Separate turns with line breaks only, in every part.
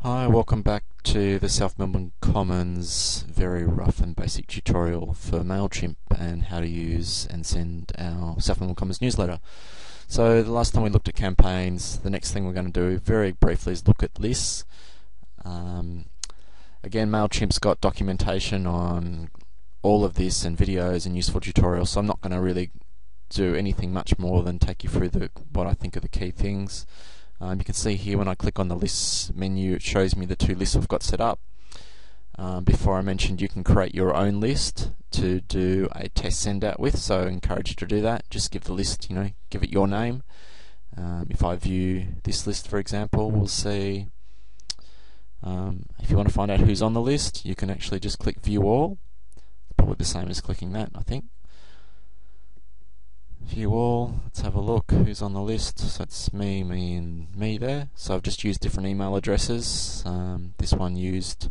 Hi, welcome back to the South Melbourne Commons very rough and basic tutorial for MailChimp and how to use and send our South Melbourne Commons newsletter. So the last time we looked at campaigns, the next thing we're going to do very briefly is look at lists. Again, MailChimp's got documentation on all of this and videos and useful tutorials, so I'm not going to really do anything much more than take you through what I think are the key things. You can see here when I click on the lists menu, it shows me the two lists we've got set up. Before I mentioned you can create your own list to do a test send out with, so I encourage you to do that. Just give the list, give it your name. If I view this list, for example, we'll see if you want to find out who's on the list, you can actually just click view all. It's probably the same as clicking that, I think. View all, let's have a look who's on the list. So it's me, and me there. So I've just used different email addresses. This one used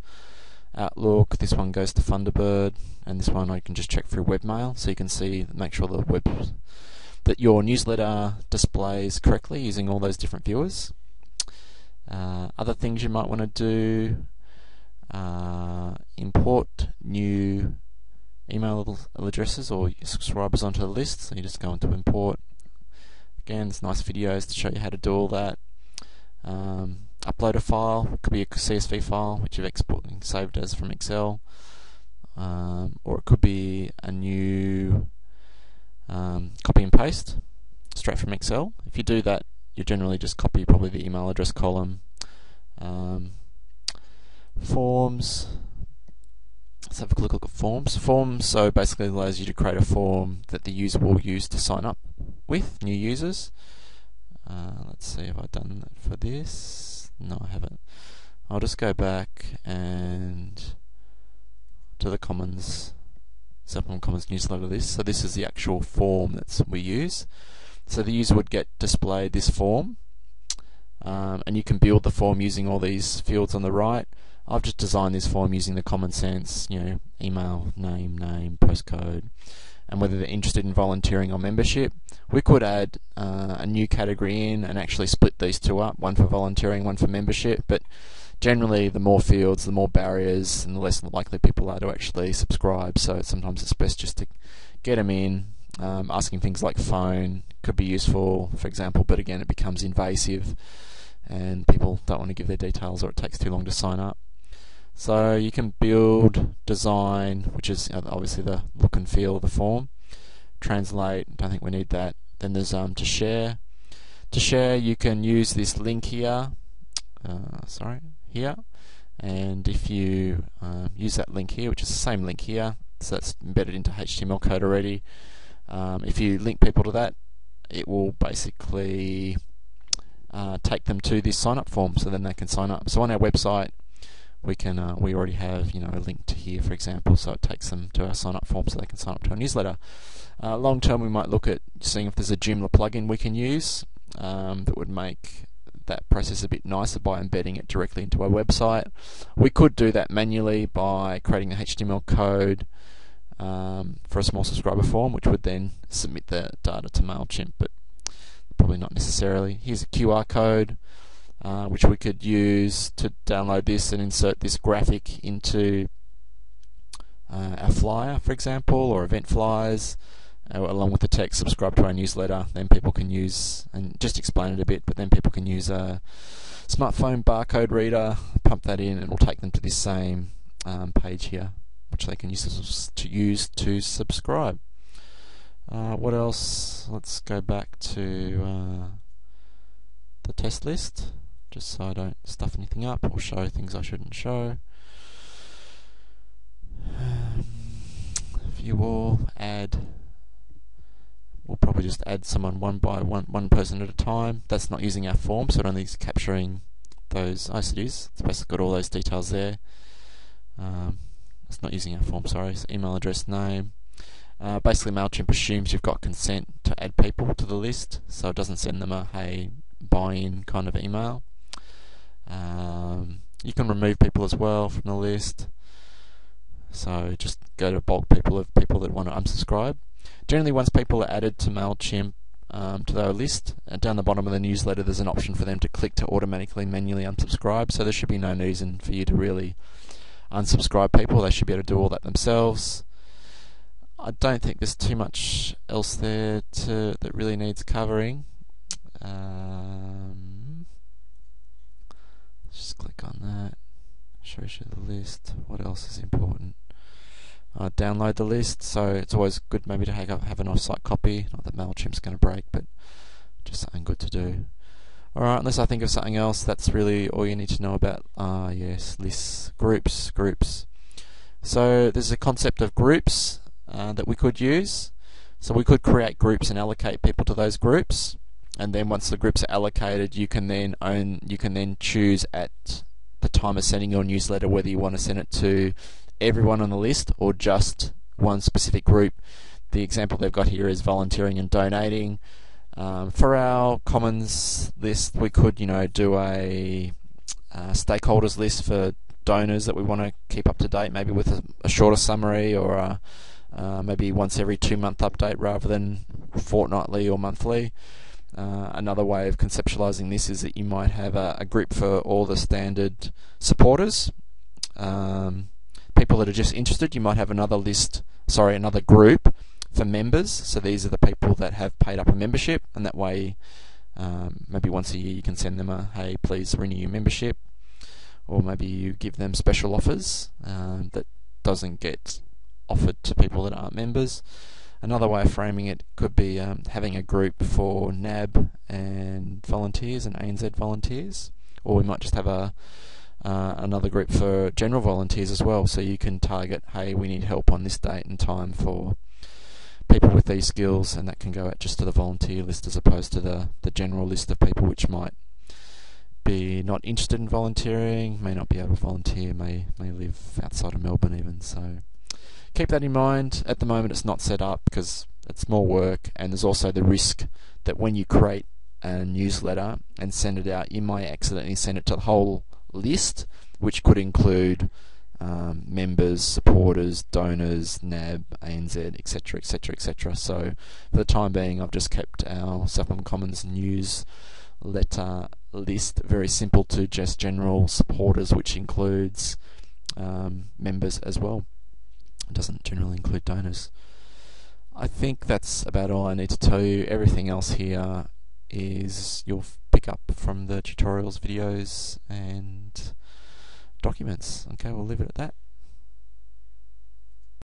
Outlook, this one goes to Thunderbird, and this one I can just check through webmail, so you can see, make sure that your newsletter displays correctly using all those different viewers. Other things you might want to do, import new email addresses or subscribers onto the list, so you just go into import. Again, there's nice videos to show you how to do all that. Upload a file, it could be a CSV file which you've saved as from Excel, or it could be a new copy and paste straight from Excel. If you do that, you generally just copy probably the email address column. Forms. Let's have a quick look at forms. Forms so basically allows you to create a form that the user will use to sign up with new users. Let's see if I've done that for this. No, I haven't. I'll just go back and to the Commons, South Melbourne Commons newsletter list. So this is the actual form that we use. So the user would get displayed this form, and you can build the form using all these fields on the right. I've just designed this form using the common sense, email, name, postcode, and whether they're interested in volunteering or membership. We could add a new category in and actually split these two up, one for volunteering, one for membership, but generally the more fields, the more barriers, and the less likely people are to actually subscribe, so sometimes it's best just to get them in. Asking things like phone could be useful, for example, but again it becomes invasive and people don't want to give their details, or it takes too long to sign up. So you can build, design, which is obviously the look and feel of the form. Translate, don't think we need that. Then there's to share. To share, you can use this link here. Here. And if you use that link here, which is the same link here, so that's embedded into HTML code already. If you link people to that, it will basically take them to this sign up form, so then they can sign up. So on our website, we already have a link to here, for example, so it takes them to our sign up form so they can sign up to our newsletter. Long term, we might look at seeing if there's a Joomla plugin we can use that would make that process a bit nicer by embedding it directly into our website. We could do that manually by creating the HTML code for a small subscriber form, which would then submit the data to MailChimp, but probably not necessarily. Here's a QR code, which we could use to download this and insert this graphic into our flyer, for example, or event flyers, along with the text, subscribe to our newsletter. Then people can use, and just explain it a bit, but then people can use a smartphone barcode reader, pump that in, and it will take them to this same page here, which they can use to subscribe. What else? Let's go back to the test list, just so I don't stuff anything up or show things I shouldn't show. View all, add. We'll probably just add someone one person at a time. That's not using our form, so it only is capturing those. It is. It's basically got all those details there. It's not using our form, sorry. So email address, name. Basically, MailChimp assumes you've got consent to add people to the list, so it doesn't send them a hey, buy-in kind of email. You can remove people as well from the list, so just go to bulk people of people that want to unsubscribe. Generally, once people are added to MailChimp, to their list. Down the bottom of the newsletter there's an option for them to click to automatically manually unsubscribe, so there should be no reason for you to really unsubscribe people. They should be able to do all that themselves. I don't think there's too much else there that really needs covering. Just click on that. Shows you the list. What else is important? Download the list. So it's always good maybe to have an off-site copy. Not that MailChimp's going to break, but just something good to do. Alright, unless I think of something else, that's really all you need to know about, yes, lists, groups. So there's a concept of groups that we could use. So we could create groups and allocate people to those groups, and then once the groups are allocated, you can then choose at the time of sending your newsletter whether you want to send it to everyone on the list or just one specific group. The example they've got here is volunteering and donating. For our commons list, we could do a stakeholders list for donors that we want to keep up to date, maybe with a shorter summary, or maybe once every 2-month update rather than fortnightly or monthly. Another way of conceptualizing this is that you might have a group for all the standard supporters, people that are just interested. You might have another group for members. So these are the people that have paid up a membership, and that way maybe once a year you can send them a, hey, please renew your membership, or maybe you give them special offers that doesn't get offered to people that aren't members. Another way of framing it could be having a group for NAB and volunteers and ANZ volunteers, or we might just have another group for general volunteers as well, so you can target, hey, we need help on this date and time for people with these skills, and that can go out just to the volunteer list as opposed to the general list of people which might be not interested in volunteering, may not be able to volunteer, may live outside of Melbourne even. So keep that in mind. At the moment it's not set up because it's more work, and there's also the risk that when you create a newsletter and send it out, you might accidentally send it to the whole list, which could include members, supporters, donors, NAB, ANZ, etc, etc, etc. So for the time being, I've just kept our Supplement Commons newsletter list very simple to just general supporters, which includes members as well. It doesn't generally include donors. I think that's about all I need to tell you. Everything else here is you'll pick up from the tutorials, videos and documents. Okay, we'll leave it at that.